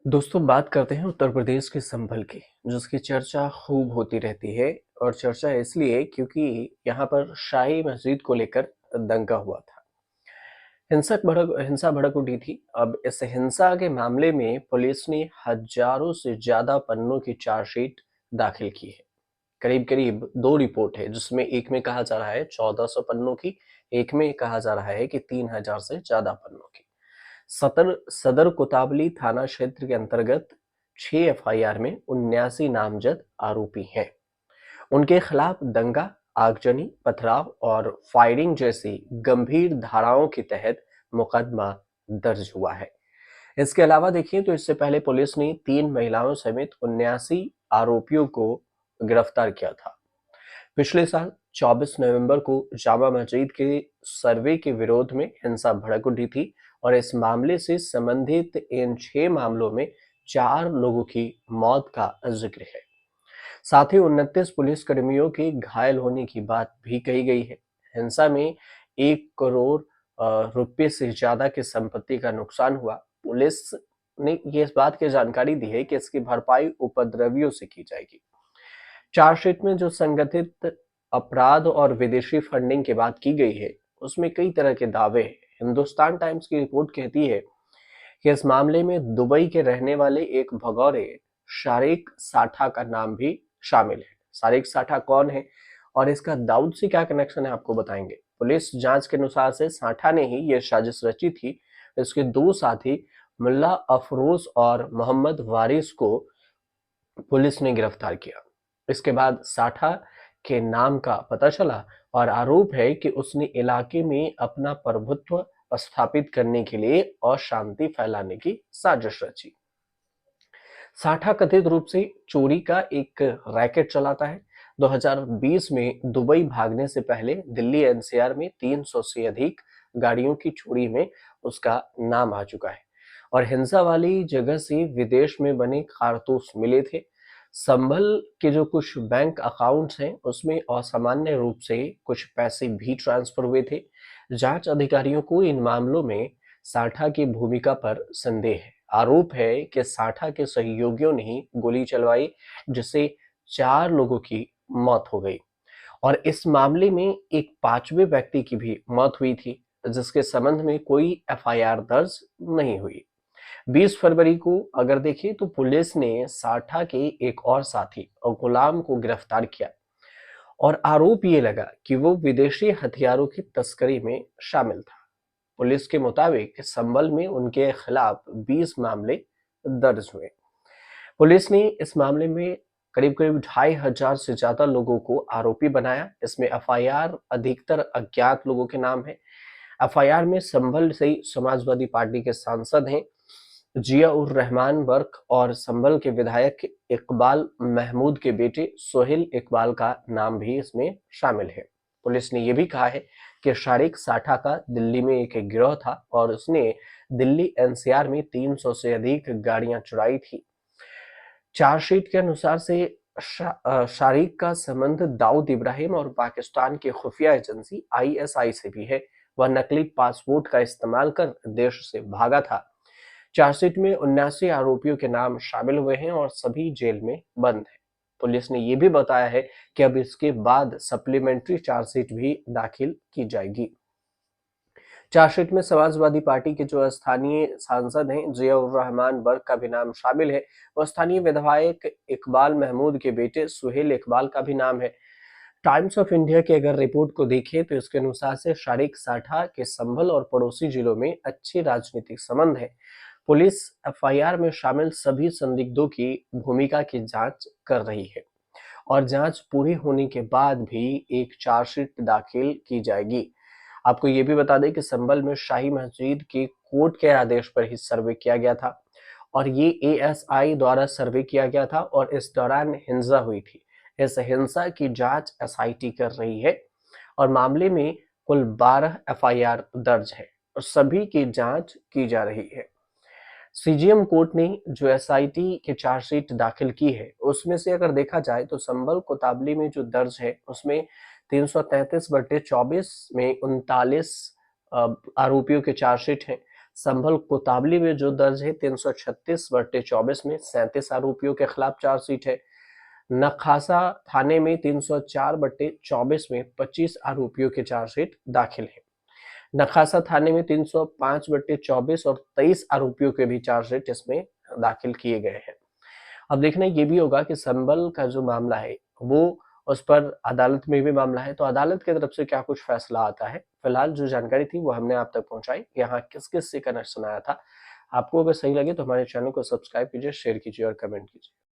दोस्तों बात करते हैं उत्तर प्रदेश के संभल की, जिसकी चर्चा खूब होती रहती है। और चर्चा इसलिए क्योंकि यहाँ पर शाही मस्जिद को लेकर दंगा हुआ था। हिंसा भड़क उठी थी। अब इस हिंसा के मामले में पुलिस ने हजारों से ज्यादा पन्नों की चार्जशीट दाखिल की है। करीब करीब दो रिपोर्ट है, जिसमें एक में कहा जा रहा है 1400 पन्नों की, एक में कहा जा रहा है कि 3000 से ज्यादा पन्नों की। सतर सदर कोतवाली थाना क्षेत्र के अंतर्गत 6 एफआईआर में 79 नामजद आरोपी हैं। उनके खिलाफ दंगा, आगजनी, पथराव और फायरिंग जैसी गंभीर धाराओं के तहत मुकदमा दर्ज हुआ है। इसके अलावा देखिए तो इससे पहले पुलिस ने 3 महिलाओं समेत 79 आरोपियों को गिरफ्तार किया था। पिछले साल 24 नवंबर को जामा मस्जिद के सर्वे के विरोध में हिंसा भड़क उठी थी और इस मामले से संबंधित इन 6 मामलों में 4 लोगों की मौत का जिक्र है। साथ ही 29 पुलिस कर्मियों के घायल होने की बात भी कही गई है। हिंसा में 1 करोड़ रुपए से ज्यादा की संपत्ति का नुकसान हुआ। पुलिस ने ये इस बात की जानकारी दी है कि इसकी भरपाई उपद्रवियों से की जाएगी। चार्जशीट में जो संगठित अपराध और विदेशी फंडिंग की बात की गई है, उसमें कई तरह के दावे हैं। हिंदुस्तान टाइम्स की रिपोर्ट कहती है कि इस मामले में दुबई के रहने वाले एक भगौरे शारिक साठा का नाम भी शामिल है। शारिक साठा कौन है और इसका दाऊद से क्या कनेक्शन है, आपको बताएंगे। पुलिस जांच के अनुसार से साठा ने ही यह साजिश रची थी। इसके दो साथी मुल्ला अफरोज और मोहम्मद वारिस को पुलिस ने गिरफ्तार किया। इसके बाद साठा के नाम का पता चला और आरोप है कि उसने इलाके में अपना प्रभुत्व स्थापित करने के लिए अशांति फैलाने की साजिश रची। साठा कथित रूप से चोरी का एक रैकेट चलाता है। 2020 में दुबई भागने से पहले दिल्ली एनसीआर में 300 से अधिक गाड़ियों की चोरी में उसका नाम आ चुका है और हिंसा वाली जगह से विदेश में बने कारतूस मिले थे। संभल के जो कुछ बैंक अकाउंट्स हैं, उसमें असामान्य रूप से कुछ पैसे भी ट्रांसफर हुए थे। जांच अधिकारियों को इन मामलों में साठा की भूमिका पर संदेह है। आरोप है कि साठा के सहयोगियों ने ही गोली चलवाई, जिससे 4 लोगों की मौत हो गई और इस मामले में एक 5वें व्यक्ति की भी मौत हुई थी, जिसके संबंध में कोई एफआईआर दर्ज नहीं हुई। 20 फरवरी को अगर देखें तो पुलिस ने साठा के एक और साथी और गुलाम को गिरफ्तार किया और आरोप ये लगा कि वो विदेशी हथियारों की तस्करी में शामिल था। पुलिस के मुताबिक संभल में उनके खिलाफ 20 मामले दर्ज हुए। पुलिस ने इस मामले में करीब करीब 2500 से ज्यादा लोगों को आरोपी बनाया। इसमें एफआईआर अधिकतर अज्ञात लोगों के नाम है। एफआईआर में संभल से समाजवादी पार्टी के सांसद हैं जिया उर रहमान बर्क और संभल के विधायक इकबाल महमूद के बेटे सोहेल इकबाल का नाम भी इसमें शामिल है। पुलिस ने यह भी कहा है कि शारिक साठा का दिल्ली में एक गिरोह था और उसने दिल्ली एनसीआर में 300 से अधिक गाड़ियां चुराई थी। चार्जशीट के अनुसार से शारिक का संबंध दाऊद इब्राहिम और पाकिस्तान की खुफिया एजेंसी आईएसआई से भी है। वह नकली पासपोर्ट का इस्तेमाल कर देश से भागा था। चार्जशीट में 79 आरोपियों के नाम शामिल हुए हैं और सभी जेल में बंद हैं। पुलिस ने यह भी बताया है कि अब इसके बाद सप्लीमेंट्री चार्जशीट भी दाखिल की जाएगी। चार्जशीट में समाजवादी पार्टी के जो स्थानीय सांसद हैं जिया उर रहमान बर्क का भी नाम शामिल है। वह स्थानीय विधायक इकबाल महमूद के बेटे सुहेल इकबाल का भी नाम है। टाइम्स ऑफ इंडिया की अगर रिपोर्ट को देखें तो इसके अनुसार से शारिक साठा के संभल और पड़ोसी जिलों में अच्छे राजनीतिक संबंध है। पुलिस एफआईआर में शामिल सभी संदिग्धों की भूमिका की जांच कर रही है और जांच पूरी होने के बाद भी एक चार्जशीट दाखिल की जाएगी। आपको ये भी बता दें कि संभल में शाही मस्जिद के कोर्ट के आदेश पर ही सर्वे किया गया था और ये एएसआई द्वारा सर्वे किया गया था और इस दौरान हिंसा हुई थी। इस हिंसा की जांच एसआईटी कर रही है और मामले में कुल 12 एफआईआर दर्ज है और सभी की जांच की जा रही है। सीजीएम कोर्ट ने जो एसआईटी की चार्जशीट दाखिल की है, उसमें से अगर देखा जाए तो संभल कोतवाली में जो दर्ज है उसमें 333/24 में 39 आरोपियों के चार्जशीट हैं। संभल कोतावली में जो दर्ज है 336/24 में 37 आरोपियों के खिलाफ चार्जशीट है। नखासा थाने में 304/24 में 25 आरोपियों की चार्जशीट दाखिल है। नखासा थाने में 305/24 और 23 आरोपियों के भी चार्जशीट इसमें दाखिल किए गए हैं। अब देखना ये भी होगा कि संभल का जो मामला है वो उस पर अदालत में भी मामला है, तो अदालत की तरफ से क्या कुछ फैसला आता है। फिलहाल जो जानकारी थी वो हमने आप तक पहुंचाई। यहाँ किस किस से कनेक्शन आया था। आपको अगर सही लगे तो हमारे चैनल को सब्सक्राइब कीजिए, शेयर कीजिए और कमेंट कीजिए।